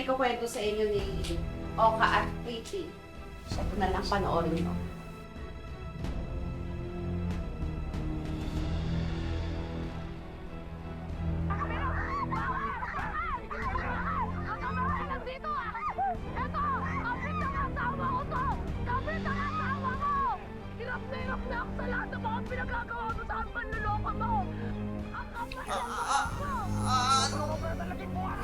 ikukwento sa inyo ni Oka at Katie. Siya na lang panoorin mo.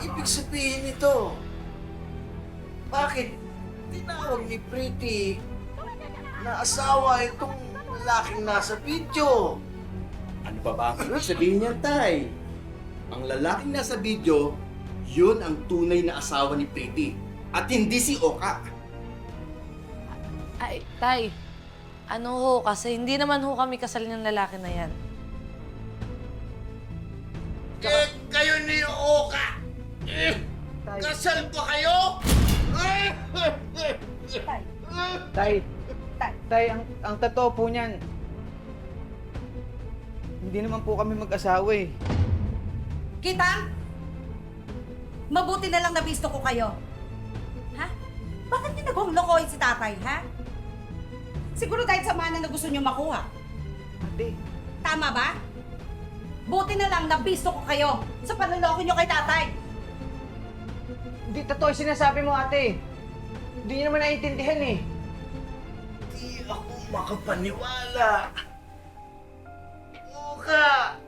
Ibig sabihin nito, bakit tinawag ni Pretty na asawa itong lalaking nasa video? Ano pa ba ang ibig sabihin niyan, Tay? Ang lalaking nasa video, yun ang tunay na asawa ni Pretty. At hindi si Oka. Ay, Tay. Ano ho, kasi hindi naman ho kami kasal ng lalaki na yan. Kayo ni Oka! Kasal ba kayo? Tay, Tay, ang totoo po niyan, hindi naman po kami mag-asawa eh. Kita? Mabuti na lang nabisto ko kayo. Ha? Bakit niyo nagawang lokohin si tatay, ha? Siguro dahil sa mana na gusto niyo makuha. Ate, Tama ba? Buti na lang nabisto ko kayo sa panloloko niyo kay tatay. hindi totoo yung sinasabi mo, ate. Hindi niyo naman naiintindihan eh. Di ako makapaniwala. Oka,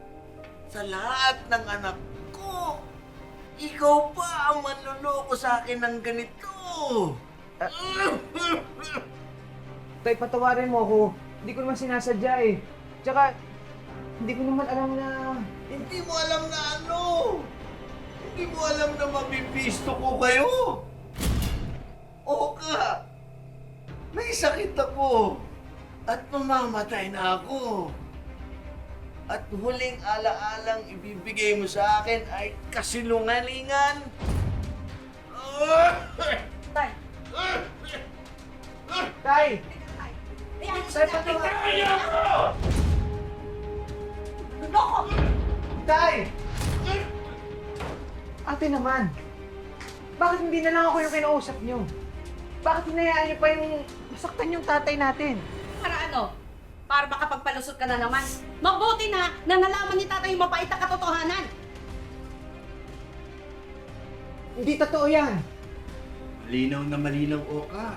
sa lahat ng anak ko, ikaw pa ang manloloko sa akin ng ganito. Tay, patawarin mo ako. Hindi ko naman sinasadya eh. Tsaka, hindi ko naman alam na... Hindi mo alam na ano. Hindi mo alam na mabibisto ko kayo. Oka, may sakit ako. At mamamatay na ako. At huling alaalang ibibigay mo sa akin ay kasinungalingan. Tay, Tay! ayan Tay, patawarin! Loko! Tay! Ate naman, bakit hindi na lang ako yung kinausap niyo? Bakit hinayaan niyo pa yung masaktan yung tatay natin? Para ano? Para makapagpalusot ka na naman. Mabuti na nalaman ni tatay yung mapait na katotohanan. Hindi totoo yan. Malinaw na malinaw, Oka.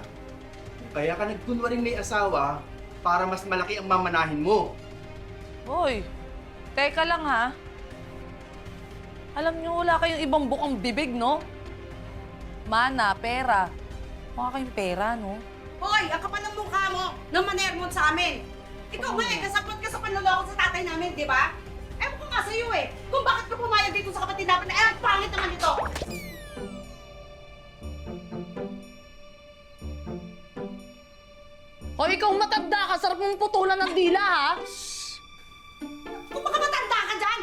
Kaya ka nagkunwaring may asawa para mas malaki ang mamanahin mo. Hoy, teka lang ha. Alam niyo, wala kayong ibang bukang bibig, no? Mana, pera. Mukha kayong pera, no? Hoy, ang kapal ng mukha mo ng maner mo sa amin. Ikaw nga eh, kasapot ka sa panloloko sa tatay namin, di ba? Ewan ko nga sa'yo eh, kung bakit ka pumayag dito sa kapatid namin na ang pangit naman ito. Hoy, ikaw matanda ka. Sarap mong putulan ng dila, ha? Kung baka matanda ka dyan,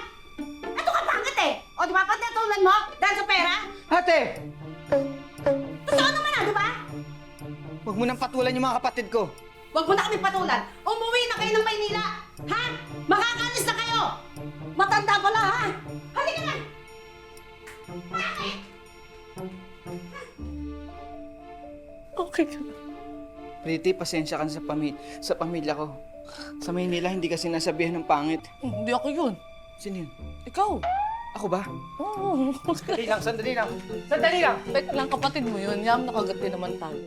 ito ka pangit eh. O di ba, patatulan mo dahil sa pera? Ate! Totoo naman ah, di ba? Huwag mo nang patulan yung mga kapatid ko. Huwag mo na kami patulan. Umuwi na kayo ng Maynila. Ha? Makakaalis na kayo. Matanda pala, ha? Halika na! Bakit? Okay ka. Pretty, pasensya ka na sa pamilya ko. Sa Maynila, hindi ka sinasabihan ng pangit. Hindi ako yun. Sino yun? Ikaw. Ako ba? Oo. Sandali lang, sandali lang. Sandali lang! Teka lang, kapatid mo yun. Yam, nakagati naman tayo.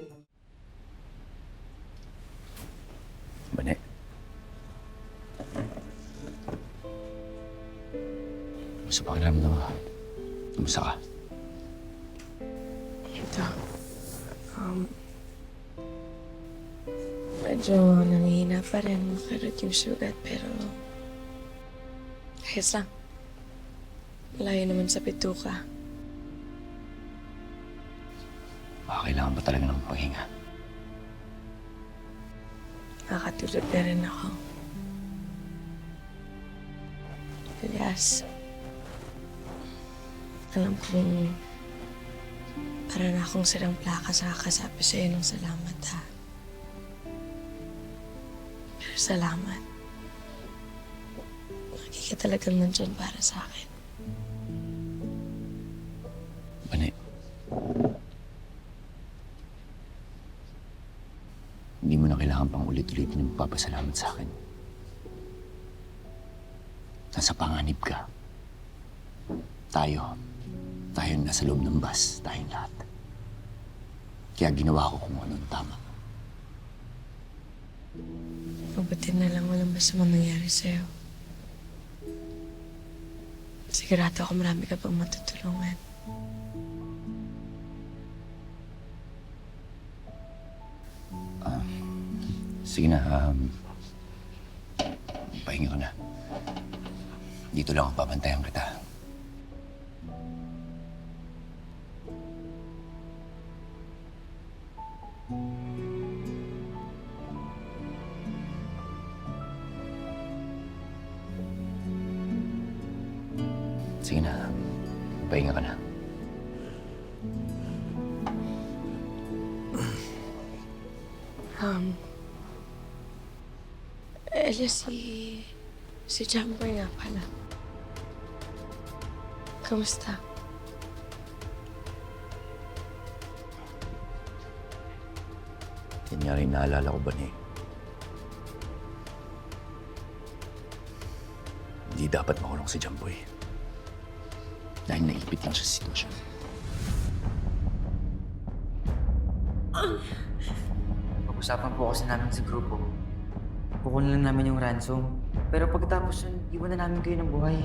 Bane. Gusto pa kiramdam ka. Kumusta ka? Ito. Medyo nanghihina pa rin. Makarot yung sugat, pero... ayos lang. Malayo naman sa bituka. Baka kailangan ba talaga ng paghinga? Nakatulog na rin ako. Elias, alam kong para na akong silang plaka sa kakasabi sa'yo ng salamat, ha? Pero salamat. Lagi ka talagang nandyan para sa akin. Bane. kailangan pang ulit-ulitin yung magpapasalamat sa akin. Nasa panganib ka. Tayo nasa loob ng bus, tayong lahat. Kaya ginawa ko kung anong tama. Mabuti na lang walang masamang nangyari sa'yo. Sigurado ako marami ka pang matutulungan. Sige na, pahinga ko na. Dito lang ako papantayan kita. Sige na, pahinga ka na. Elias, si Jamboy nga pala. Kamusta? Yan nga rin naalala ko ba niya? Hindi dapat makulong si Jamboy. Dahil naipit lang siya sa sitwasyon. Pag-usapan po kasi namin sa grupo. Kukunin lang namin yung ransom. Pero pagkatapos yun, iwan na namin kayo ng buhay.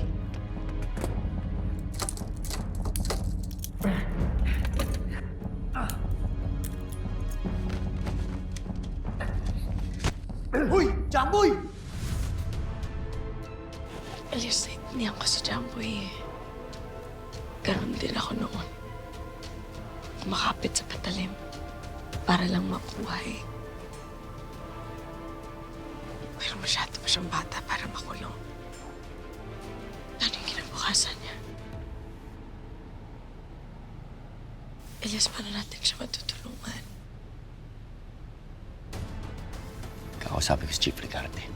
Hoy! Jamboy! Elias, naintindihan ko si Jamboy eh. Ganon din ako noon. Makapit sa patalim para lang makuha eh. Pero masyado pa siyang bata para makulong. Ano yung kinabukasan niya? Elias, paano natin siya matutulungan? Kakausapin ko si Chief Ricarte.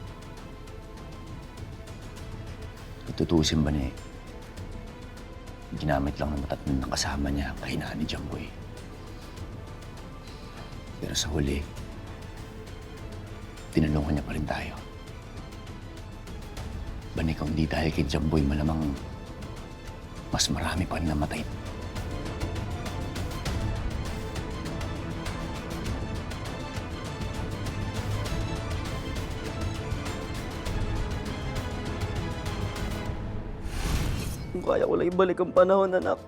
Tutuusin ba niya ginamit lang ng matatanda ng kasama niya ang kahinaan ni Jamboy. Pero sa huli, tinulungan niya pa rin tayo. Bani kung di dahil kay Jamboy, malamang mas marami pa rin namatay. Kung kaya ko lang ibalik ang panahon, anak,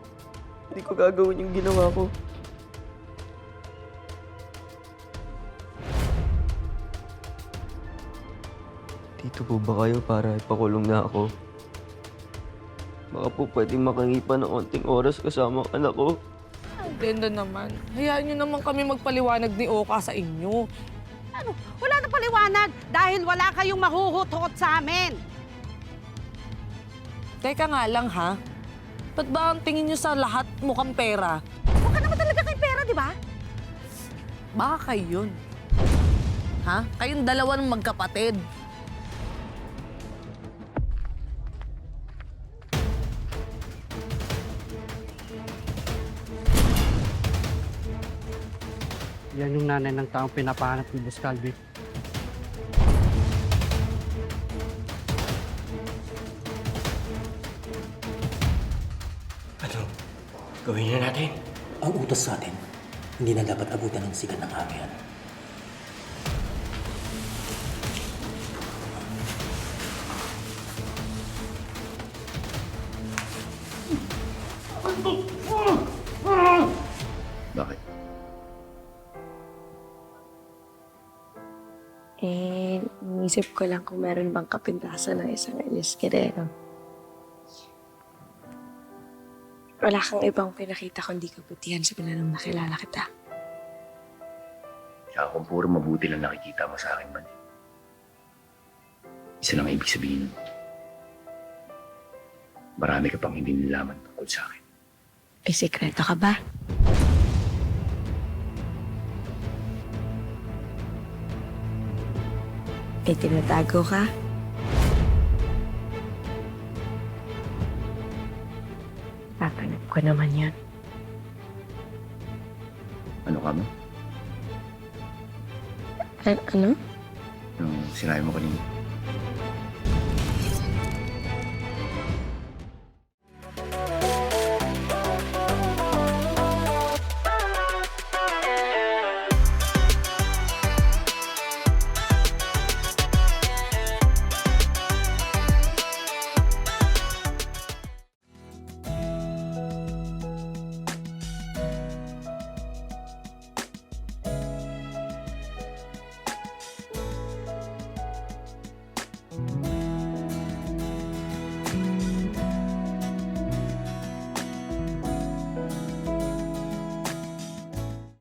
hindi ko gagawin yung ginawa ko. Dito po ba kayo para ipakulong na ako? Baka po pwedeng makangipa ng onting oras kasama ang anak ko. Ang ganda naman. Hayaan niyo naman kami magpaliwanag ni Oka sa inyo. Ano? Wala na paliwanag dahil wala kayong mahuhutot sa amin. Teka nga lang, ha? Ba't ba ang tingin niyo sa lahat mukhang pera? Huwag ka naman talaga kay pera, di ba? Baka kayo yun. Ha? Kayong dalawa ng magkapatid. Yan yung nanay ng taong pinapahanap ni Boss Calvi. Ano? Gawin na natin. Ang utos sa atin, hindi na dapat abutan ng sikat ng hangin. Bakit? Inisip ko lang kung meron bang kapintasan ng isang Elias Guerrero. Wala kang ibang pinakita kundi kabutihan sa pinanong nakilala kita. Kaya kung puro mabuti lang nakikita mo sa akin, man. Isa lang ibig sabihin nun. Marami ka pang hindi nilaman tungkol sa akin. May sikreto ka ba? May tinatago ka? Tatanap ko naman yan. Ano ka mo? Ano? Yung sinabi mo kanina.